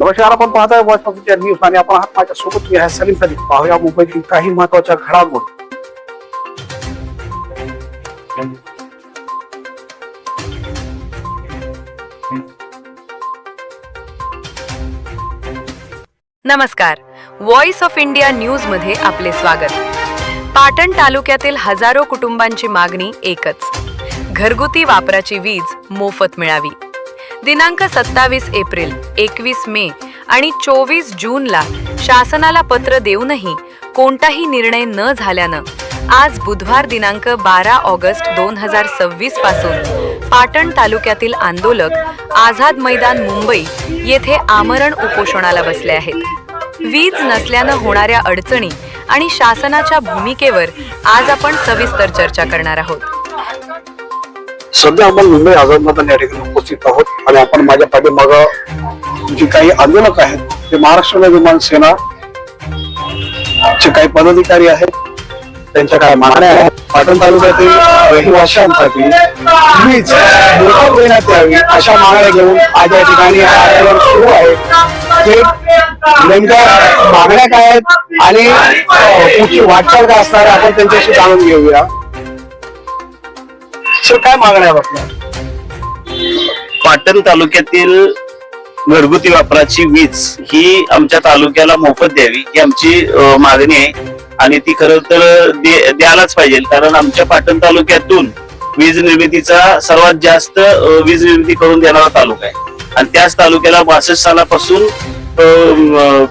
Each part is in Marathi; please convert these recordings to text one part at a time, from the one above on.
नमस्कार, आपण पाहताय वॉइस ऑफ इंडिया न्यूज आणि आपण आहात माझ्या सोबत मी आहे सलीम सलीम. पाहूया मुंबईतील काही महत्त्वाच्या घडामोडी. नमस्कार, व्हॉइस ऑफ इंडिया न्यूज मध्ये आपले स्वागत. पाटण तालुक्यातील हजारो कुटुंबांची मागणी एकच, घरगुती वापराची वीज मोफत मिळावी. दिनांक 27 एप्रिल, 21 मे आणि 24 जूनला शासनाला पत्र देऊनही कोणताही निर्णय न झाल्यानं आज बुधवार दिनांक 12 ऑगस्ट 2026 पासून पाटण तालुक्यातील आंदोलक आझाद मैदान मुंबई येथे आमरण उपोषणाला बसले आहेत. वीज नसल्यानं होणाऱ्या अडचणी आणि शासनाच्या भूमिकेवर आज आपण सविस्तर चर्चा करणार आहोत. सध्या आपण मुंबई आझाद मैदान या ठिकाणी उपस्थित आहोत आणि आपण माझ्या पाठीमागं जी काही आंदोलक आहेत ते महाराष्ट्र विमान सेना चे काही पदाधिकारी आहेत, त्यांच्या काय मागण्या आहेत. पाटण तालुक्यातील रहिवाशांसाठी वीज मोफत देण्यात यावी अशा मागण्या घेऊन आज या ठिकाणी आंदोलन सुरू आहे. ते नेमक्या मागण्या काय आहेत आणि पुढची वाटचाल काय असणार आहे आपण त्यांच्याशी जाणून घेऊया. काय मागण्या आहेत आपल्या? पाटण तालुक्यातील घरगुती वापराची वीज ही आमच्या तालुक्याला मोफत द्यावी ही आमची मागणी आहे आणि ती खरं तर द्यायलाच पाहिजे, कारण आमच्या पाटण तालुक्यातून वीज निर्मितीचा सर्वात जास्त वीज निर्मिती करून देणारा तालुका आहे आणि त्याच तालुक्याला 62 सालापासून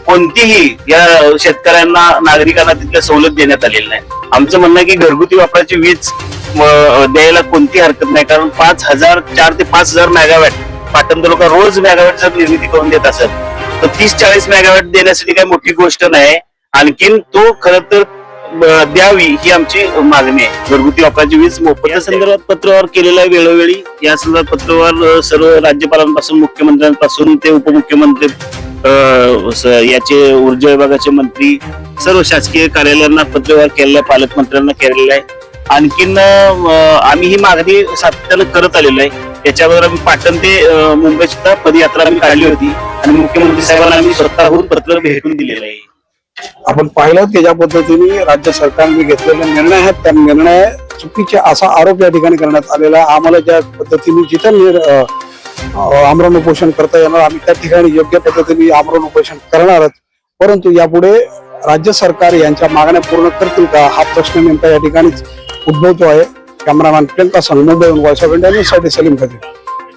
कोणतीही या शेतकऱ्यांना नागरिकांना तिथल्या सवलत देण्यात आलेली नाही. आमचं म्हणणं आहे की घरगुती वापराची वीज द्यायला कोणती हरकत नाही, कारण 4 ते 5,000 मेगावॅट पाटण तालुका रोज मेगावॅट जर निर्मिती करून देत असेल तर 30-40 मेगावॅट देण्यासाठी काही मोठी गोष्ट नाही. आणखीन तो खरं तर द्यावी ही आमची मागणी आहे. घरगुती वापराची वीज मोफत या संदर्भात पत्रावर केलेला वेळोवेळी या संदर्भात पत्रावर सर्व राज्यपालांपासून मुख्यमंत्र्यांपासून ते उपमुख्यमंत्री याचे ऊर्जा विभागाचे मंत्री सर्व शासकीय कार्यालयांना पत्रव्यवहार केलेला आहे, पालकमंत्र्यांना केलेला आहे. आणखीन आम्ही ही मागणी सातत्यानं करत आलेलो आहे. त्याच्यावर आम्ही पाटण ते मुंबई सुद्धा पदयात्रा आम्ही काढली होती आणि मुख्यमंत्री साहेबांना आम्ही स्वतःहून पत्र भेटून दिलेलं आहे. आपण पाहिलं की ज्या पद्धतीने राज्य सरकारने घेतलेले निर्णय आहेत त्या निर्णय चुकीचे असा आरोप या ठिकाणी करण्यात आलेला आहे. आम्हाला ज्या पद्धतीने जिथं आमरण उपोषण करता येणार आम्ही त्या ठिकाणी योग्य पद्धतीने आमरण उपोषण करणार आहोत, परंतु यापुढे राज्य सरकार यांच्या मागण्या पूर्ण करतील का हा प्रश्न नेमका या ठिकाणी उद्भवतो आहे. कॅमेरामॅन प्रियंका संघ, मुंबईहून व्हॉइस ऑफ इंडिया न्यूज साठी सलीम खदीर.